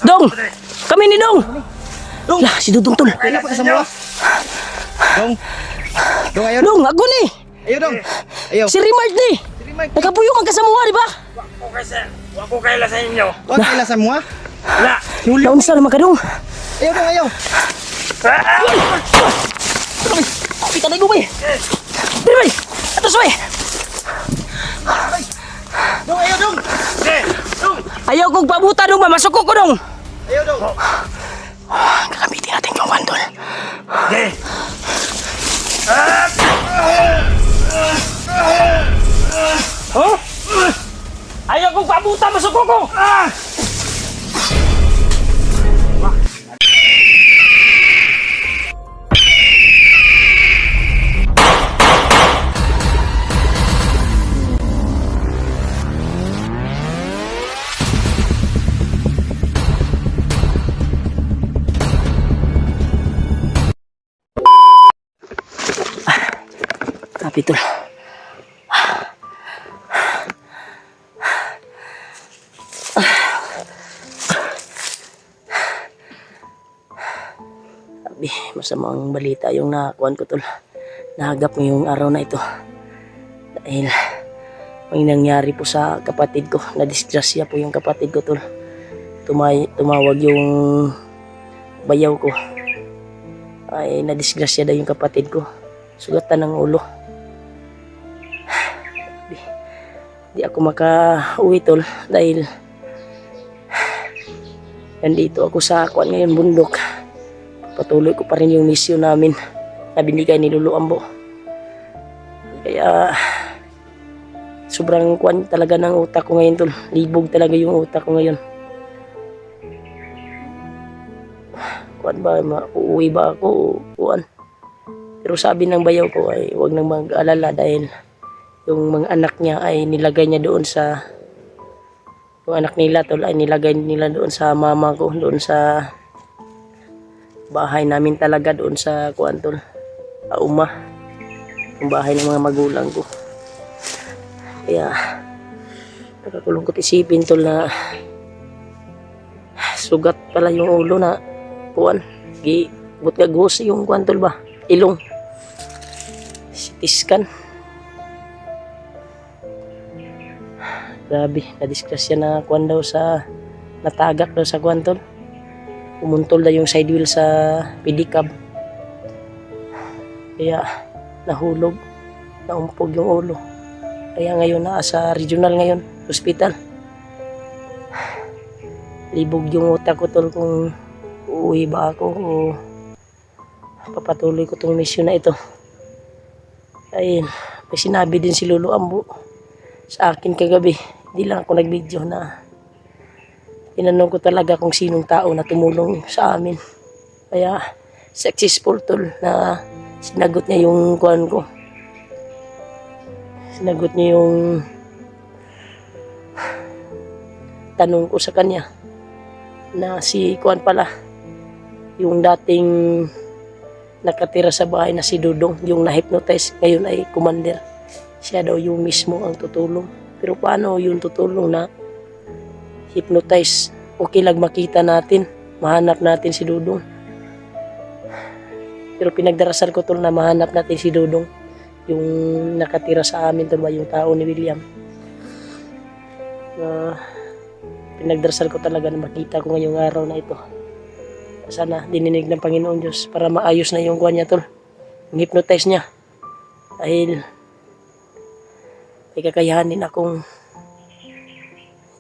Dong! Kami ni Dong! Lah, si Dudong tol. Kaya po sa mo. Dong. Dong ayo. Dong, ako ni. Ayo dong. Ayo. Si Rimart ni. Nakapuyo ang kasamuha, di ba? Wag ko kaila sa inyo. Wag kila sa mo. Wala. Naunsa naman ka, Dong. Ayo dong ayo. Kita na gubay. Rimay! Atos bay! Dong ayo dong. Ayaw kong pabuta, Dong. Mamasok ko, Dong. Ayo dong. Kakamitin natin yung wandol. Okay. Huh? Ayaw kong pabuta, masok ko! Kapitol. Sabi, masamang balita yung nakakuan ko, tol. Nahagap ngayong araw na ito. Dahil may nangyari po sa kapatid ko. Nadisgrasya po yung kapatid ko, tol. Tumawag yung bayaw ko. Ay, nadisgrasya daw yung kapatid ko. Sugatan ng ulo. Di ako maka-uwi, tol, dahil nandito ako sa kuan ngayon, bundok. Patuloy ko pa rin yung misyon namin na binigay ni Lolo Ambo. Kaya sobrang kuan talaga ng utak ko ngayon, tol. Libog talaga yung utak ko ngayon. Kuan ba, uuwi ba ako o kuan? Pero sabi ng bayaw ko ay huwag nang mag-alala dahil yung mga anak niya ay nilagay niya doon sa, yung anak nila, tol, ay nilagay nila doon sa mama ko, doon sa bahay namin talaga, doon sa kuan, tol, Auma, yung bahay ng mga magulang ko. Kaya nakakulungkot isipin, tol, na sugat pala yung ulo na kuan, but gagos yung kuan, tol, ba, ilong, sitiskan. Grabe, nadisgrasya na kuan daw sa, natagak daw sa kuan, tol. Umuntol daw yung side wheel sa pedicab. Kaya nahulog, naumpog yung ulo. Kaya ngayon nasa regional ngayon, hospital. Libog yung utak ko, tol, kung uuwi ba ako o papatuloy ko tong mission na ito. Ay, may sinabi din si Lolo Ambo sa akin kagabi. Hindi lang ako nag-video na tinanong ko talaga kung sinong tao na tumulong sa amin. Kaya successful, tol, na sinagot niya yung kuan ko. Sinagot niya yung tanong ko sa kanya na si kuan pala, yung dating nakatira sa bahay na si Dudong, yung na-hypnotize, ngayon ay commander. Siya daw yung mismo ang tutulong. Pero paano yung tutulong na hypnotize? Okay lang makita natin, mahanap natin si Dudong. Pero pinagdarasal ko, tol, na mahanap natin si Dudong, yung nakatira sa amin, tol, yung tao ni William. Pinagdarasal ko talaga na makita ko ngayong araw na ito. Sana dininig ng Panginoon Diyos para maayos na yung kuha niya, tol, yung hypnotize niya. Dahil may kakayahanin akong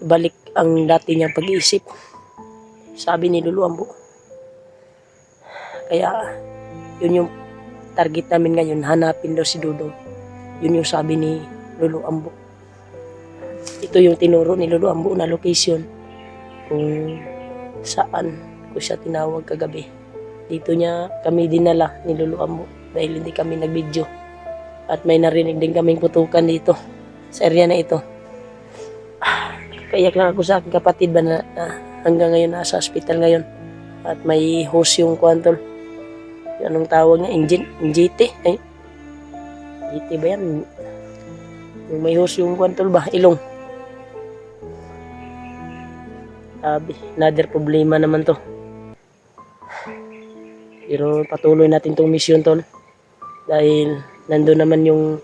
balik ang dati niyang pag-iisip, sabi ni Lolo Ambo. Kaya yun yung target namin ngayon, hanapin daw si Dudong. Yun yung sabi ni Lolo Ambo. Ito yung tinuro ni Lolo Ambo na location kung saan ko siya tinawag kagabi. Dito niya kami dinala ni Lolo Ambo dahil hindi kami nag-video. At may narinig din kaming putukan dito sa area na ito. Kayak lang ako sa aking kapatid ba na hanggang ngayon nasa hospital ngayon. At may hose yung kwantol. Yung anong tawag niya? NGT? Ay, NGT ba yan? Yung may hose yung kwantol ba? Ilong. Sabi, another problema naman to. Pero patuloy natin tong mission tol. Dahil nandun naman yung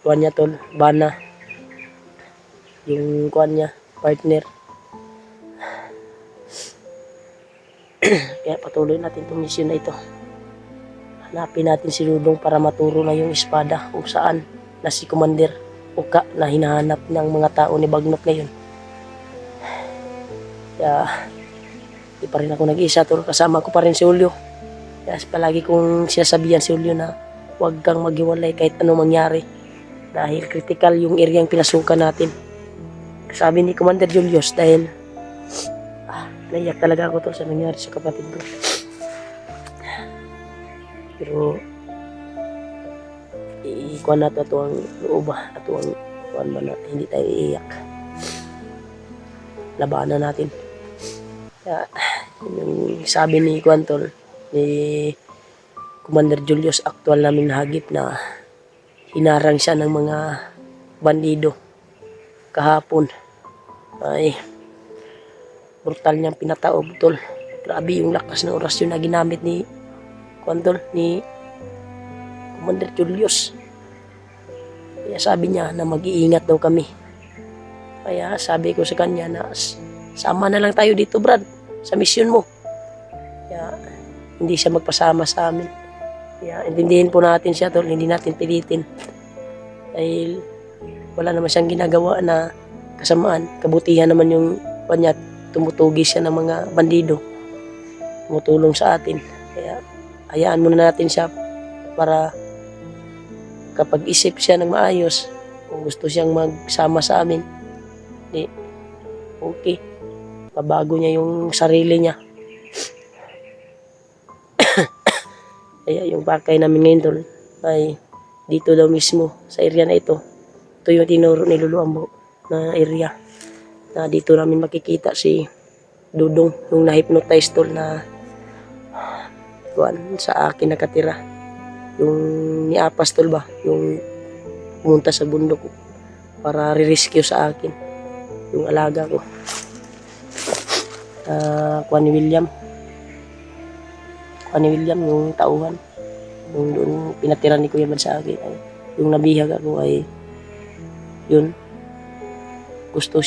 kuwan niya tol, bana. Yung kuwan niya, partner. Kaya patuloy natin tong mission na ito. Hanapin natin si Dudong para maturo na yung espada kung saan na si Commander Uka na hinahanap ng mga tao ni Bagnot ngayon. Kaya di pa rin ako nag-isa tol, kasama ko pa rin si Julio. Kaya palagi kong sinasabihan si Julio na huwag kang maghiwalay kahit ano mangyari. Dahil critical yung area yung pinasukan natin. Sabi ni Commander Julius dahil naiyak talaga ako tol sa nangyari sa kapatid ko. Pero ikuan na to ang loob at ang kuan ba na hindi tayo iiyak. Labanan natin. Kaya yung sabi ni kuan tol ni Commander Julius, actual namin hagip na hinarang siya ng mga bandido kahapon. Ay brutal niyang pinataob tol. Grabe yung lakas ng orasyon na ginamit ni kuan tol ni Commander Julius. Kaya sabi niya na mag-iingat daw kami. Kaya sabi ko sa kanya na sama na lang tayo dito Brad sa mission mo. Kaya hindi siya magpasama sa amin. Kaya intindihin po natin siya tol, hindi natin pilitin. Dahil wala naman siyang ginagawa na kasamaan. Kabutihan naman yung kanya, tumutugi siya ng mga bandido. Tumutulong sa atin. Kaya hayaan muna natin siya para kapag isip siya ng maayos, kung gusto siyang magsama sa amin, di okay. Mabago niya yung sarili niya. Kaya yung pakay namin ngayon tol ay dito daw mismo sa area na ito. Ito yung tinuro ni Lolo Ambo na area na dito namin makikita si Dudong, yung na-hypnotize tol na kuan sa akin nakatira. Yung ni Apas tol ba, yung pumunta sa bundok para re-rescue sa akin yung alaga ko. Kuan ni William yung tauhan, yung doon pinatira ni Kuya Bad sa akin, ay yung nabihag ako ay yun, gusto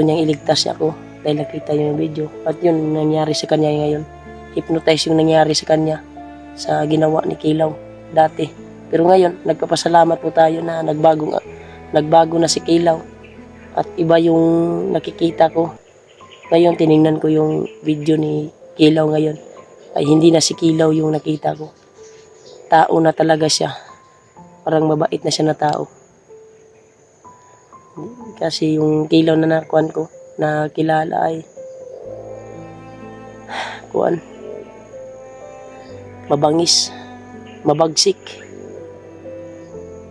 niyang iligtas ako dahil nakita niya yung video. At yun nangyari sa kanya ngayon, hypnotize yung nangyari sa kanya sa ginawa ni Kilaw dati. Pero ngayon nagpapasalamat po tayo na nagbago na si Kilaw at iba yung nakikita ko. Ngayon tiningnan ko yung video ni Kilaw ngayon, ay hindi na si Kilaw yung nakita ko. Tao na talaga siya. Parang mabait na siya na tao. Kasi yung Kilaw na nakuan ko, na kilala ay kuan, mabangis, mabagsik.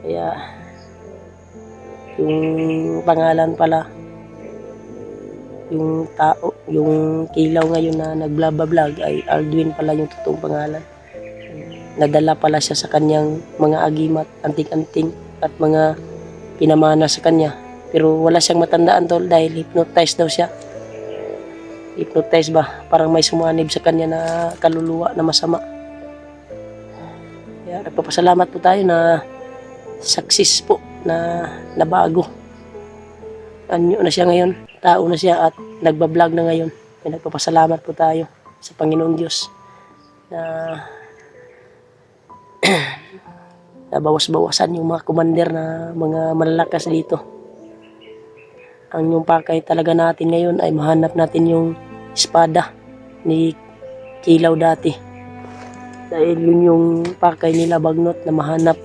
Kaya yung pangalan pala, yung tao, yung Kilaw ngayon na nagblabla-vlog ay Aldwin pala yung totoong pangalan. Nadala pala siya sa kanyang mga agimat, anting-anting at mga pinamana sa kanya. Pero wala siyang matandaan tol dahil hypnotize daw siya. Hypnotize ba? Parang may sumanib sa kanya na kaluluwa na masama. Kaya nagpapasalamat po tayo na success po na nabago. Anyo na siya ngayon, tao na siya at nagbablog na ngayon. Kaya nagpapasalamat po tayo sa Panginoon Diyos na nabawas-bawasan yung mga commander na mga malalakas dito. Ang yung pakay talaga natin ngayon ay mahanap natin yung espada ni Kilaw dati. Dahil yun yung pakay nila Bagnot na mahanap.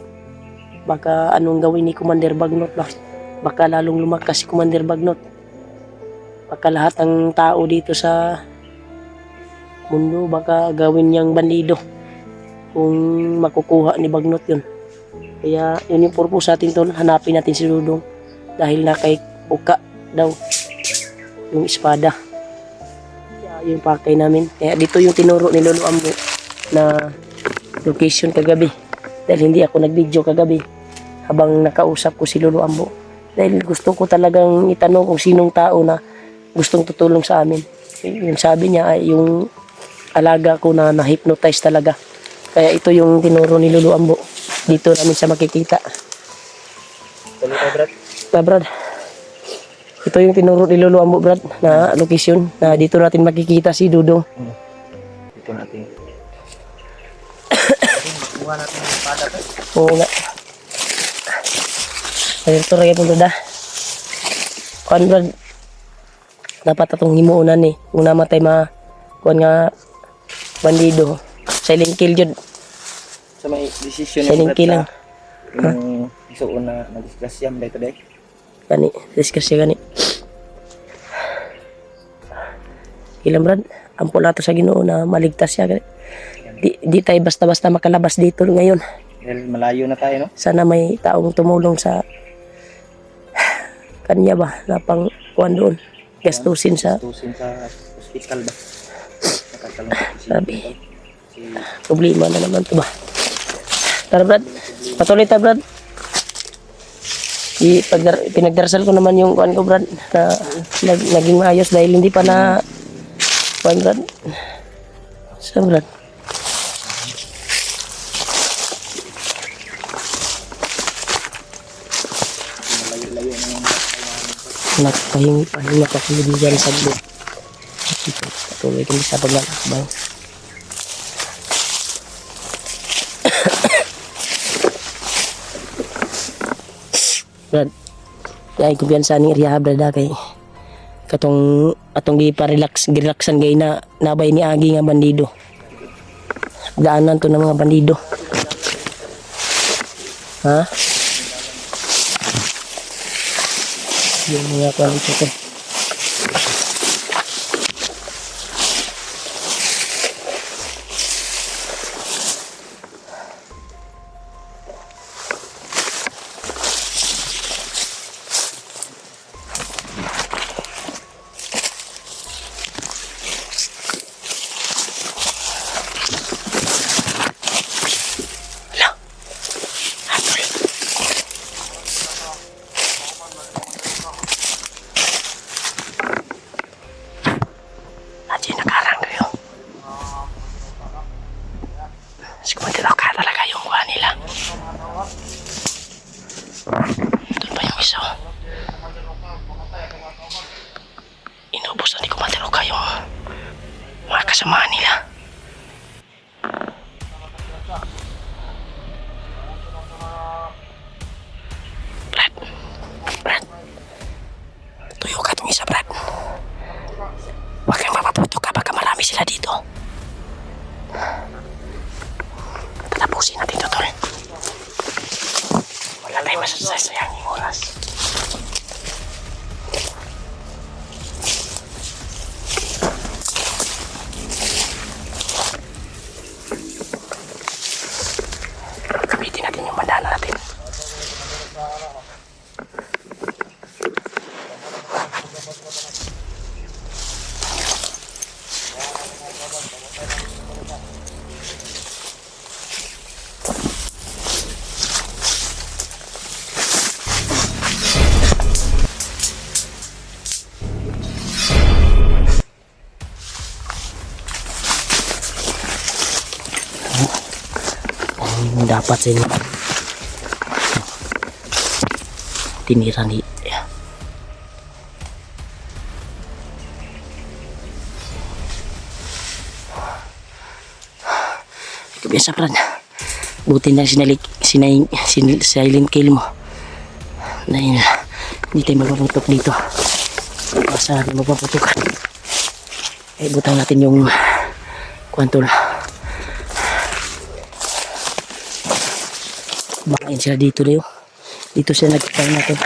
Baka anong gawin ni Commander Bagnot ba? Baka lalong lumakas si Commander Bagnot. Baka lahat ng tao dito sa mundo baka gawin niyang bandido kung makukuha ni Bagnot yun. Kaya yun yung purpose natin tol, hanapin natin si Dudong dahil na kay Uka daw yung espada. Kaya yung pakay namin. Kaya dito yung tinuro ni Lolo Ambo na location kagabi. Dahil hindi ako nag-video kagabi habang nakausap ko si Lolo Ambo. Dahil gusto ko talagang itanong kung sinong tao na gustong tutulong sa amin. Yung sabi niya ay yung alaga ko na na-hypnotize talaga. Kaya ito yung tinuro ni Lolo Ambo. Dito namin siya makikita. Tuloy tayo, Brad. Brad. Ito yung tinuro ni Lolo Ambo, Brad, na location na dito natin makikita si Dudong. Dito natin. Kuha natin yung espada, Brad. Oo nga. Ayun ito rin itong Brad. Kuhan, Brad. Dapat atong himuunan eh. Kung namatay kuhan nga bandido. Silent kill yun. So may decision Silent kill lang. yung isuon na nag-discuss yan day. Gani, discuss siya gani. Ilang Brad, ampun nato sa Ginoo na maligtas siya gani. Di tayo basta-basta makalabas dito ngayon. Dahil malayo na tayo, no? Sana may taong tumulong sa kanya ba na pang kuhan doon. Gastusin sa Tusin sa hospital ba? Nakakalungkot si Sabi. si problema na naman to ba. Tara Brad, patuloy tayo Brad. Pinagdarasal ko naman yung kuhan ko Brad na naging maayos dahil hindi pa na kuhan Brad. Sa Brad. malayo-layo na yung Pahinga pa kayo dyan sa blue. Patuloy kami sa paglalakbay. Brad, ay kumpiyansa ni Iriya Brad kay katong atong girelaxan gay na nabay ni Agi nga bandido. Daanan to ng mga bandido. Ha? Yung mga kwalito ko. Aji nakarang kayo. Siguro ka talaga yung kuha nila. Doon pa yung isa. Inubos na ni Kumatero yung mga kasamahan nila. Brad. Tuyo ka itong isa, Brad. Huwag kang mapaputok kapag marami sila dito. Tatapusin natin ito, tol. Wala tayong masasayang yung oras. Gamitin natin yung bandana natin. Dapat sa inyo tinira ni biasa Brad, buti na silent kill mo dahil hindi tayo magpaputok dito. Basta natin magpaputukan butang natin yung kwantol. Bakain sila dito na yun. Dito sila nagkakain natin.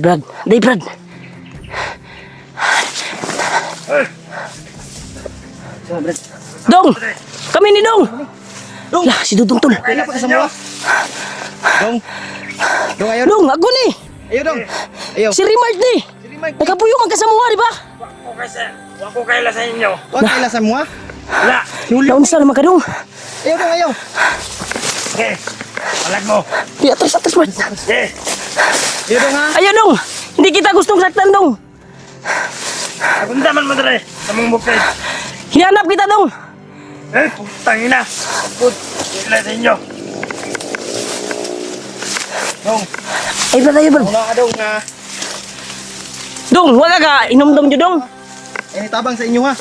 Brad. Day, Brad. Dong! Kami ni Dong! Dong! Lah, si Dudong tol. Kailan pa kasama? Dong! Dong, ayaw! Dong, ako ni! Ayaw, Dong! Ayaw! Si Rimard ni! Nagkapuyo man ka sa mga, di ba? Wa ko kaila sa inyo. Huwag kailasan mo ha. Wala. Naunsa naman ka dong. Ayaw dong, ayaw. Okay. Palag mo. Di, atras, Brad. Okay. Ayaw dong ha. Ayaw dong. Hindi kita gustong saktan dong. Punta man mo dali. Samong bukid. Hinanap kita dong. Putang ina. Put. Kaila sa inyo. Dong, Ay, Brad, ayaw, Brad. una ka dong ha. Dong, wag ka, inom-dom nyo dong. Eh, tabang sa inyo ha.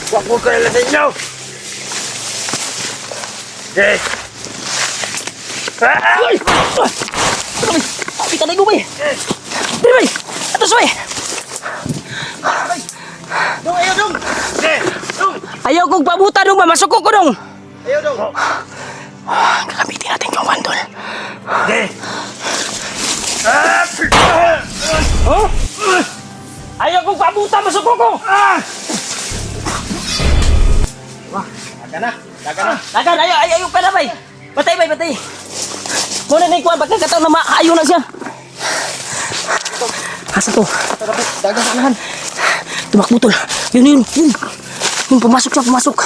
Wa ko kaila sa inyo. Okay. Ay! Kita na gubay. Dili bay. Atos bay. Dong, ayaw dong. Okay. Ayaw kong pabuta dong, mamasok ko dong. Ayaw dong. Kakamitin natin yung wandol. Okay. Oh? Ayaw kong pabuta, masok ko. Daga na. Daga na. Lagan, ayaw pa na bay. Patay bay, patay. Muna na ikuan, pagkakataon na maayo na siya. Asa to? Daga sa unahan. Tumakbutol. Yun. Yun, pumasok siya, pumasok.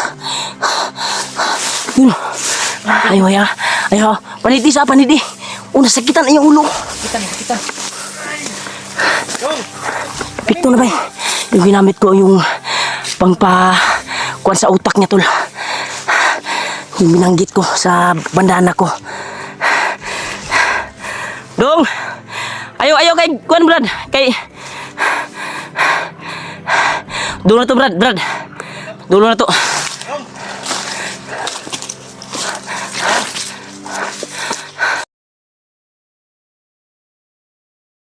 Yun. Ayaw. Paniti sa paniti. Una, sakitan ang iyong ulo. Kita. Dong. Pikto na ba? Yung ginamit ko yung kuan sa utak niya, tol. Yung binanggit ko sa bandana ko. Dong! Ayaw kay kuan, Brad. Doon na to, Brad. Dulo na to.